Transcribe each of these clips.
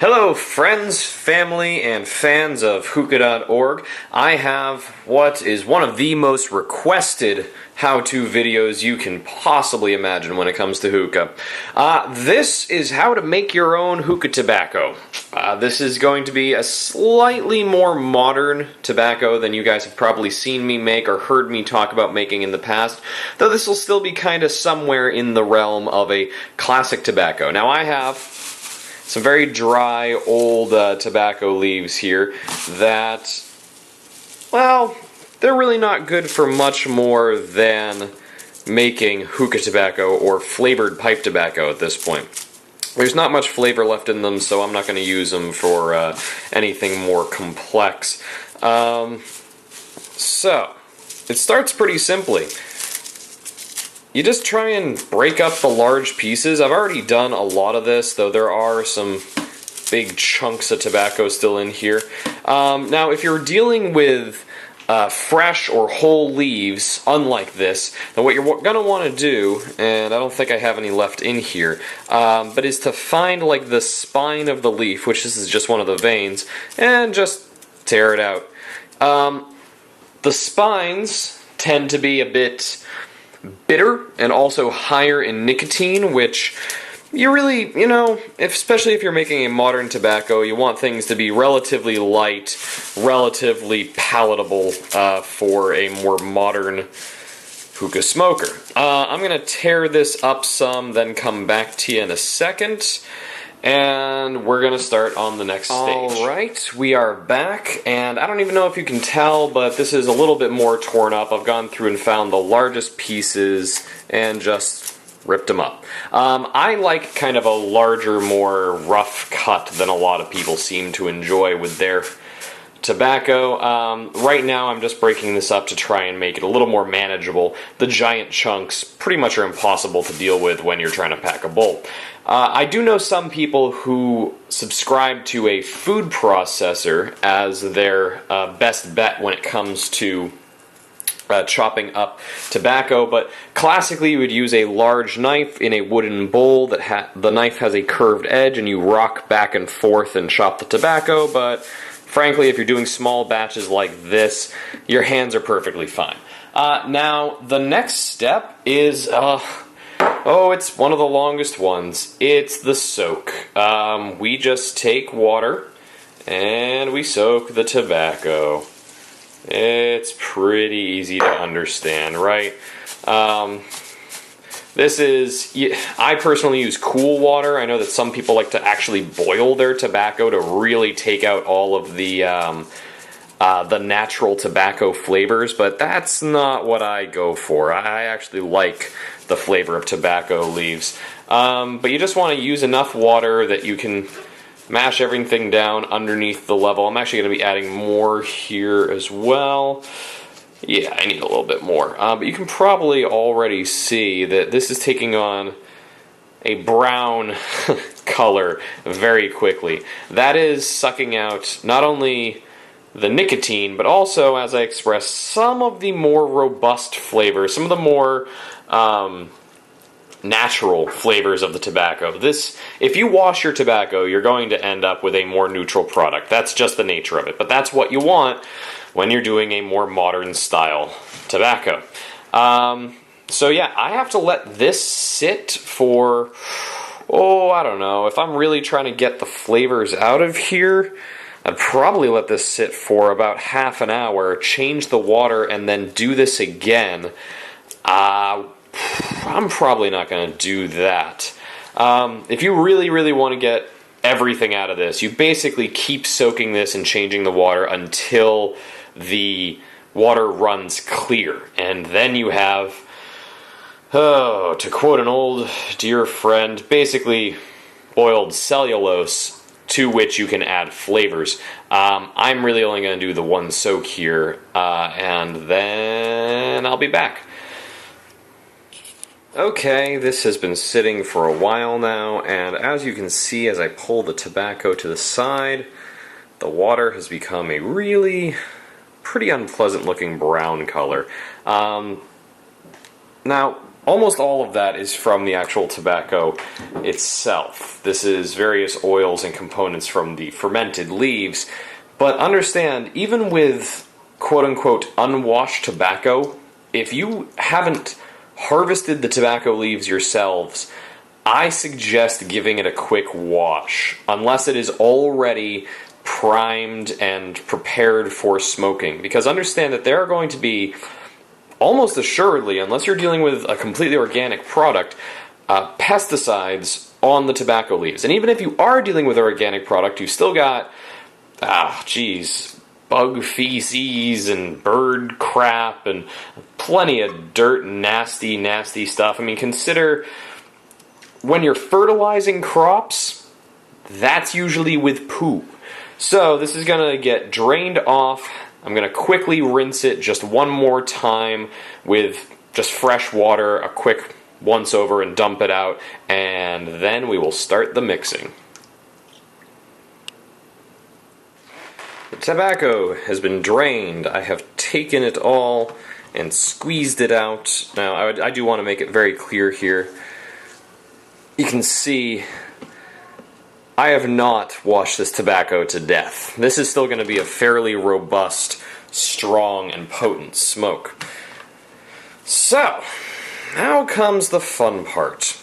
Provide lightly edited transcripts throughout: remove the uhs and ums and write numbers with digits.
Hello friends, family, and fans of hookah.org. I have what is one of the most requested how-to videos you can possibly imagine when it comes to hookah. This is how to make your own hookah tobacco. This is going to be a slightly more modern tobacco than you guys have probably seen me make or heard me talk about making in the past, though this will still be kind of somewhere in the realm of a classic tobacco. Now I have some very dry, old tobacco leaves here that, well, they're really not good for much more than making hookah tobacco or flavored pipe tobacco at this point. There's not much flavor left in them, so I'm not going to use them for anything more complex. So, it starts pretty simply. You just try and break up the large pieces. I've already done a lot of this, though there are some big chunks of tobacco still in here. Now, if you're dealing with fresh or whole leaves, unlike this, then what you're going to want to do, and I don't think I have any left in here, but is to find like the spine of the leaf, which this is just one of the veins, and just tear it out. The spines tend to be a bit bitter and also higher in nicotine, which you really, especially if you're making a modern tobacco, you want things to be relatively light, relatively palatable for a more modern hookah smoker. I'm going to tear this up some, then come back to you in a second. And we're going to start on the next stage. Alright, we are back, and I don't even know if you can tell, but this is a little bit more torn up. I've gone through and found the largest pieces and just ripped them up. I like kind of a larger, more rough cut than a lot of people seem to enjoy with their tobacco. Right now I'm just breaking this up to try and make it a little more manageable. The giant chunks pretty much are impossible to deal with when you're trying to pack a bowl. I do know some people who subscribe to a food processor as their best bet when it comes to chopping up tobacco, but classically you would use a large knife in a wooden bowl that the knife has a curved edge and you rock back and forth and chop the tobacco, but frankly, if you're doing small batches like this, your hands are perfectly fine. Now, the next step is, it's one of the longest ones. It's the soak. We just take water and we soak the tobacco. It's pretty easy to understand, right? I personally use cool water. I know that some people like to actually boil their tobacco to really take out all of the natural tobacco flavors, but that's not what I go for. I actually like the flavor of tobacco leaves. But you just want to use enough water that you can mash everything down underneath the level. I'm actually going to be adding more here as well. Yeah, I need a little bit more. But you can probably already see that this is taking on a brown color very quickly. That is sucking out not only the nicotine, but also, as I expressed, some of the more robust flavors, some of the more natural flavors of the tobacco. If you wash your tobacco, you're going to end up with a more neutral product. That's just the nature of it. But that's what you want when you're doing a more modern style tobacco. So yeah, I have to let this sit for, I don't know, if I'm really trying to get the flavors out of here, I'd probably let this sit for about half an hour, change the water, and then do this again. I'm probably not going to do that. If you really, really want to get everything out of this, you basically keep soaking this and changing the water until the water runs clear. And then you have, to quote an old dear friend, basically boiled cellulose to which you can add flavors. I'm really only going to do the one soak here, and then I'll be back. Okay, this has been sitting for a while now, and as you can see as I pull the tobacco to the side, the water has become a really pretty unpleasant looking brown color. Now, almost all of that is from the actual tobacco itself. This is various oils and components from the fermented leaves. But understand, even with quote-unquote unwashed tobacco, if you haven't harvested the tobacco leaves yourselves, I suggest giving it a quick wash, unless it is already primed and prepared for smoking. Because understand that there are going to be, almost assuredly, unless you're dealing with a completely organic product, pesticides on the tobacco leaves. And even if you are dealing with an organic product, you've still got, bug feces and bird crap and plenty of dirt and nasty, nasty stuff. I mean, consider when you're fertilizing crops, that's usually with poo. So this is going to get drained off. I'm going to quickly rinse it just one more time with just fresh water, a quick once over, and dump it out, and then we will start the mixing. The tobacco has been drained. I have taken it all and squeezed it out. Now, I do want to make it very clear here. You can see I have not washed this tobacco to death. This is still going to be a fairly robust, strong, and potent smoke. So, now comes the fun part.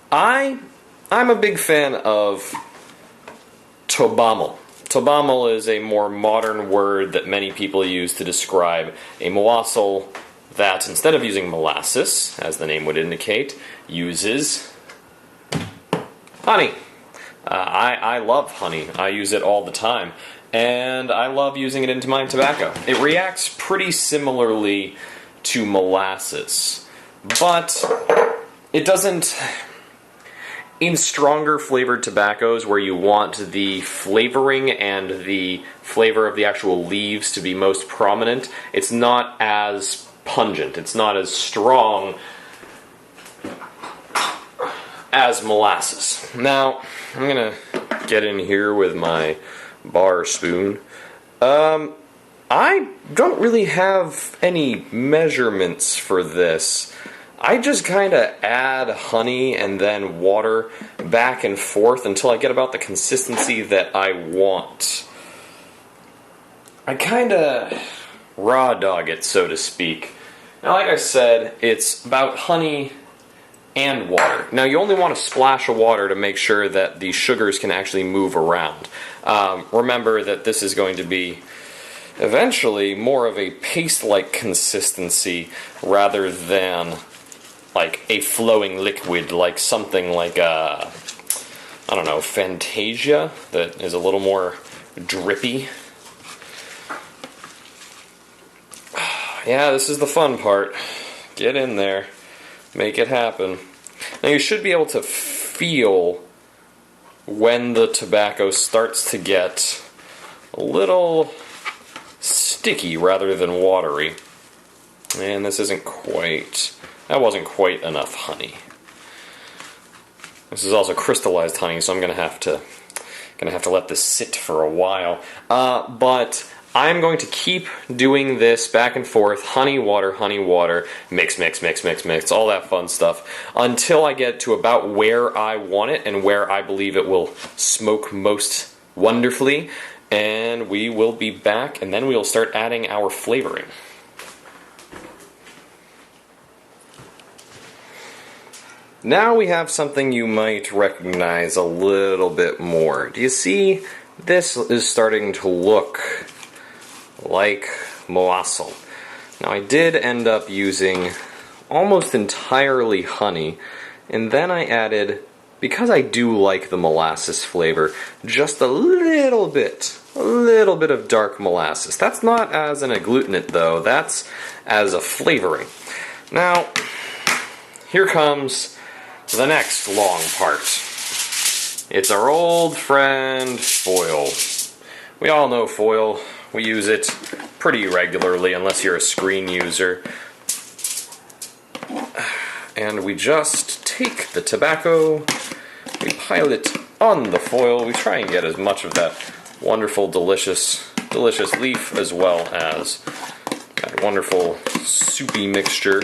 I'm a big fan of tobamel. Tobamel is a more modern word that many people use to describe a molasses that, instead of using molasses, as the name would indicate, uses honey. I love honey. I use it all the time. And I love using it into my tobacco. It reacts pretty similarly to molasses, but it doesn't. In stronger flavored tobaccos where you want the flavoring and the flavor of the actual leaves to be most prominent, it's not as pungent, it's not as strong as molasses. Now, I'm going to get in here with my bar spoon. I don't really have any measurements for this. I just kind of add honey and then water back and forth until I get about the consistency that I want. I kind of raw dog it, so to speak. Now, like I said, it's about honey and water. Now, you only want a splash of water to make sure that the sugars can actually move around. Remember that this is going to be eventually more of a paste-like consistency rather than like a flowing liquid, like something like I don't know, Fantasia, that is a little more drippy. Yeah, this is the fun part. Get in there. Make it happen. Now you should be able to feel when the tobacco starts to get a little sticky rather than watery. And this isn't quite... That wasn't quite enough honey. This is also crystallized honey, so I'm gonna have to let this sit for a while. But I'm going to keep doing this back and forth, honey, water, mix, all that fun stuff, until I get to about where I want it and where I believe it will smoke most wonderfully. And we will be back, and then we will start adding our flavoring. Now we have something you might recognize a little bit more. Do you see? This is starting to look like molasses. Now I did end up using almost entirely honey, and then I added, because I do like the molasses flavor, just a little bit of dark molasses. That's not as an agglutinant though, that's as a flavoring. Now, here comes the next long part. It's our old friend foil. We all know foil. We use it pretty regularly unless you're a screen user. And we just take the tobacco, we pile it on the foil, we try and get as much of that wonderful, delicious leaf as well as that wonderful soupy mixture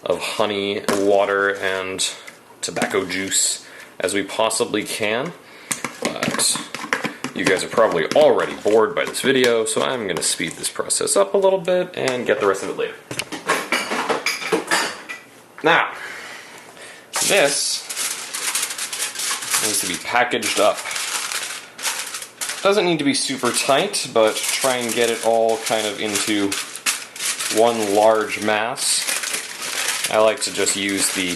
of honey, water, and tobacco juice as we possibly can. But you guys are probably already bored by this video, so I'm going to speed this process up a little bit and get the rest of it later. Now, this needs to be packaged up. Doesn't need to be super tight, but try and get it all kind of into one large mass. I like to just use the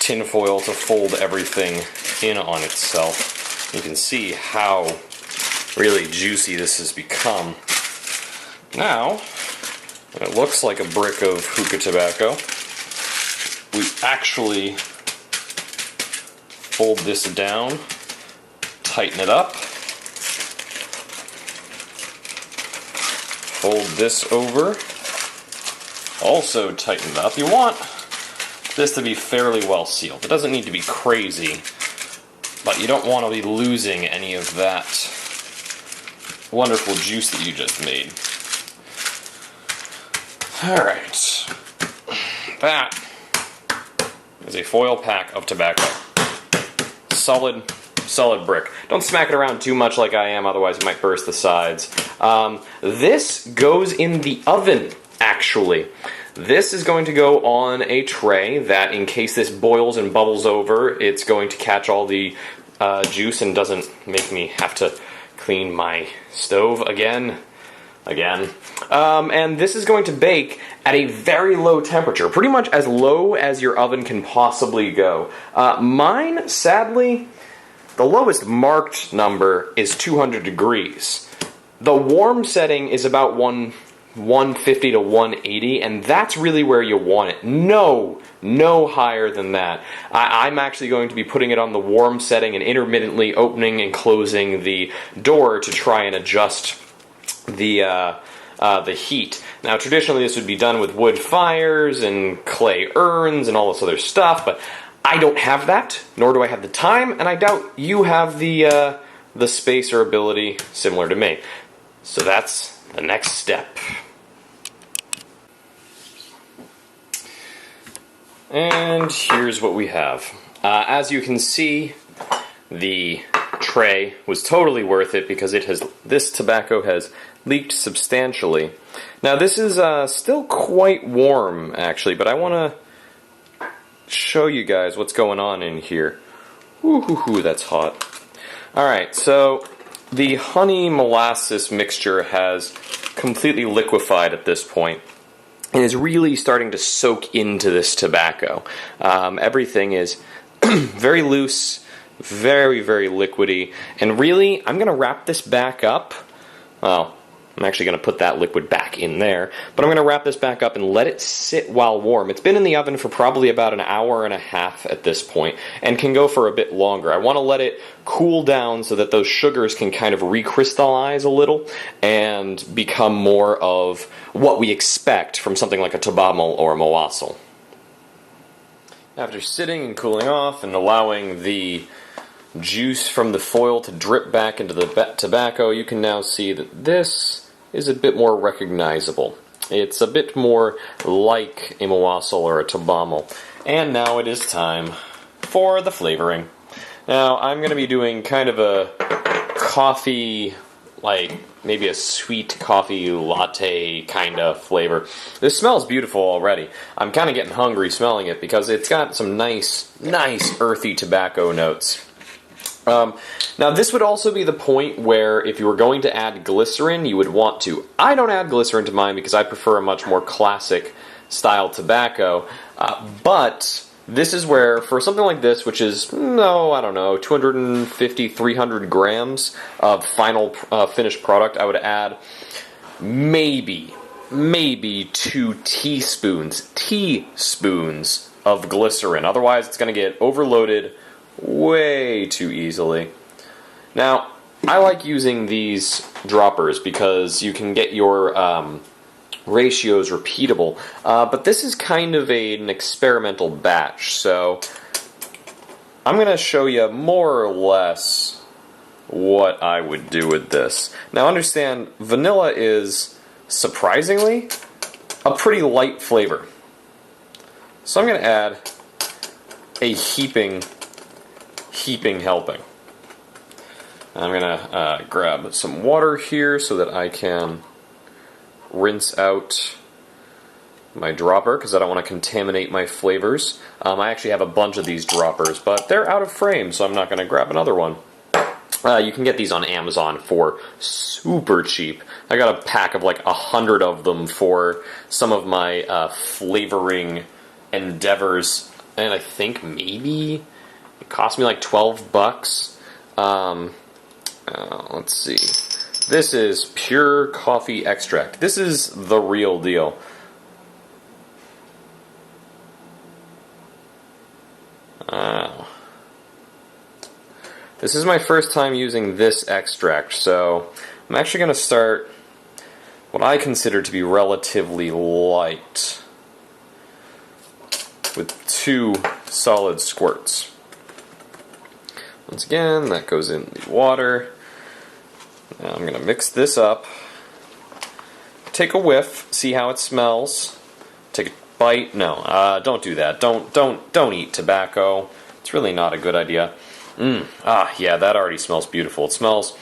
tin foil to fold everything in on itself. You can see how really juicy this has become. Now, it looks like a brick of hookah tobacco. We actually fold this down, tighten it up, fold this over, also tighten it up. You want this to be fairly well sealed. It doesn't need to be crazy, but you don't want to be losing any of that wonderful juice that you just made. Alright, that is a foil pack of tobacco. Solid brick. Don't smack it around too much like I am, otherwise it might burst the sides. This goes in the oven, actually. This is going to go on a tray that, in case this boils and bubbles over, it's going to catch all the juice and doesn't make me have to clean my stove again. And this is going to bake at a very low temperature, pretty much as low as your oven can possibly go. Mine, sadly, the lowest marked number is 200 degrees. The warm setting is about 150 to 180, and that's really where you want it. No higher than that. I'm actually going to be putting it on the warm setting and intermittently opening and closing the door to try and adjust the heat. Now, traditionally this would be done with wood fires and clay urns and all this other stuff, but I don't have that, nor do I have the time, and I doubt you have the space or ability similar to me. So that's the next step. And here's what we have. As you can see, the tray was totally worth it because this tobacco has leaked substantially. Now this is still quite warm actually, but I want to show you guys what's going on in here. Ooh, that's hot. Alright, so the honey molasses mixture has completely liquefied at this point and is really starting to soak into this tobacco. Everything is very loose, very liquidy, and really, I'm going to wrap this back up. Well, I'm actually going to put that liquid back in there, but I'm going to wrap this back up and let it sit while warm. It's been in the oven for probably about an hour and a half at this point, and can go for a bit longer. I want to let it cool down so that those sugars can kind of recrystallize a little and become more of what we expect from something like a tabamol or a mawasal. After sitting and cooling off and allowing the juice from the foil to drip back into the tobacco, you can now see that this is a bit more recognizable. It's a bit more like a mawasal or a tabamol. And now it is time for the flavoring. Now I'm going to be doing kind of a coffee, like maybe a sweet coffee latte kind of flavor. This smells beautiful already. I'm kind of getting hungry smelling it because it's got some nice earthy tobacco notes. Now this would also be the point where if you were going to add glycerin, you would want to. I don't add glycerin to mine because I prefer a much more classic style tobacco, but this is where, for something like this, which is, I don't know, 250, 300 grams of final finished product, I would add maybe 2 teaspoons of glycerin. Otherwise, it's going to get overloaded way too easily. Now, I like using these droppers because you can get your ratios repeatable, but this is kind of an experimental batch, so I'm going to show you more or less what I would do with this. Now understand, vanilla is surprisingly, a pretty light flavor. So I'm going to add a heaping helping. I'm going to grab some water here so that I can rinse out my dropper because I don't want to contaminate my flavors. I actually have a bunch of these droppers, but they're out of frame, so I'm not going to grab another one. You can get these on Amazon for super cheap. I got a pack of like 100 of them for some of my flavoring endeavors, and I think maybe it cost me like $12. Let's see. This is pure coffee extract. This is the real deal. This is my first time using this extract, so I'm actually going to start what I consider to be relatively light with 2 solid squirts. Once again, that goes in the water. Now I'm going to mix this up. Take a whiff, see how it smells. Take a bite. No, don't do that. Don't eat tobacco. It's really not a good idea. Yeah, that already smells beautiful. It smells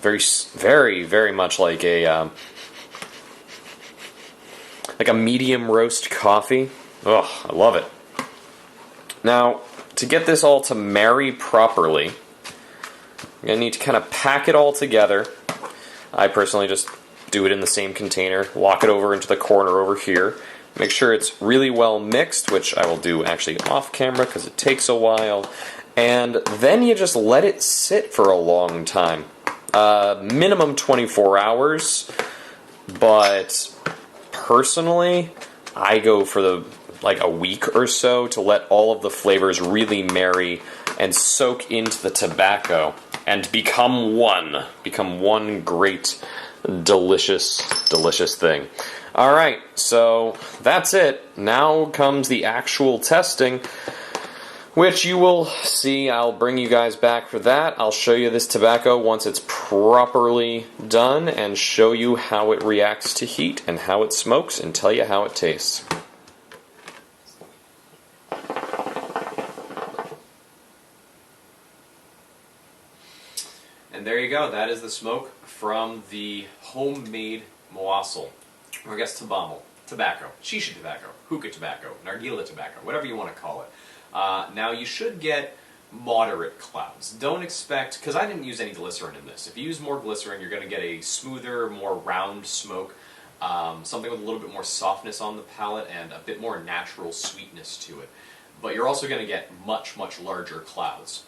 very much like a medium roast coffee. Ugh, I love it. Now, to get this all to marry properly, I'm going to need to kind of pack it all together. I personally just do it in the same container, lock it over into the corner over here, make sure it's really well mixed, which I will do actually off camera because it takes a while, and then you just let it sit for a long time. Minimum 24 hours, but personally, I go for like a week or so to let all of the flavors really marry and soak into the tobacco and become one great, delicious thing. Alright, so that's it. Now comes the actual testing, which you will see. I'll bring you guys back for that. I'll show you this tobacco once it's properly done and show you how it reacts to heat and how it smokes and tell you how it tastes. And there you go. That is the smoke from the homemade moasal, or I guess tobacco, shisha tobacco, hookah tobacco, nargile tobacco, whatever you want to call it. Now you should get moderate clouds. Don't expect, because I didn't use any glycerin in this. If you use more glycerin, you're going to get a smoother, more round smoke, something with a little bit more softness on the palate and a bit more natural sweetness to it. But you're also going to get much larger clouds.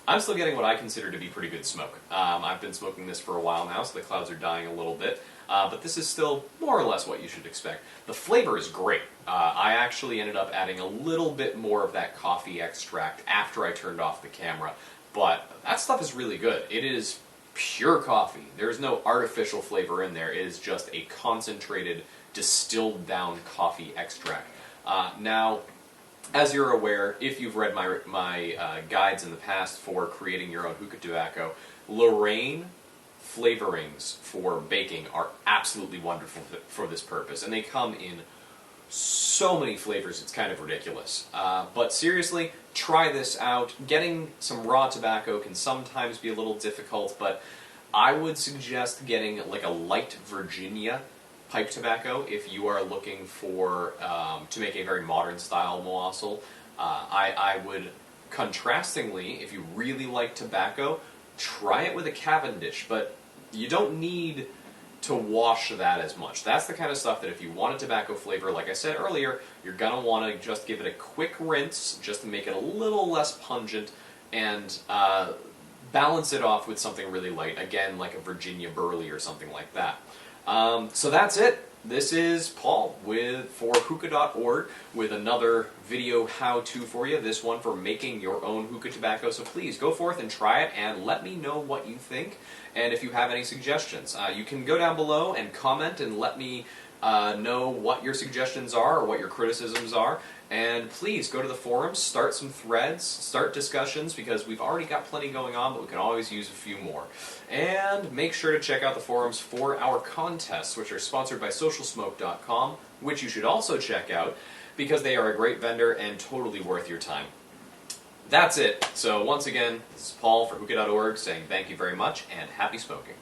I'm still getting what I consider to be pretty good smoke. I've been smoking this for a while now, so the clouds are dying a little bit. But this is still more or less what you should expect. The flavor is great. I actually ended up adding a little bit more of that coffee extract after I turned off the camera. But that stuff is really good. It is pure coffee. There is no artificial flavor in there. It is just a concentrated, distilled down coffee extract. Now, as you're aware, if you've read my guides in the past for creating your own hookah tobacco, Lorraine flavorings for baking are absolutely wonderful for this purpose, and they come in so many flavors it's kind of ridiculous. But seriously, try this out. Getting some raw tobacco can sometimes be a little difficult, but I would suggest getting like a light Virginia pipe tobacco if you are looking for to make a very modern style moasal. I would, contrastingly, if you really like tobacco, try it with a Cavendish, but you don't need to wash that as much. That's the kind of stuff that if you want a tobacco flavor, like I said earlier, you're going to want to just give it a quick rinse just to make it a little less pungent and balance it off with something really light, again, like a Virginia Burley or something like that. So that's it. This is Paul for hookah.org with another video how-to for you, this one for making your own hookah tobacco. So please go forth and try it and let me know what you think and if you have any suggestions. You can go down below and comment and let me know what your suggestions are or what your criticisms are. And please go to the forums, start some threads, start discussions, because we've already got plenty going on, but we can always use a few more. And make sure to check out the forums for our contests, which are sponsored by socialsmoke.com, which you should also check out, because they are a great vendor and totally worth your time. That's it. So once again, this is Paul for hookah.org saying thank you very much and happy smoking.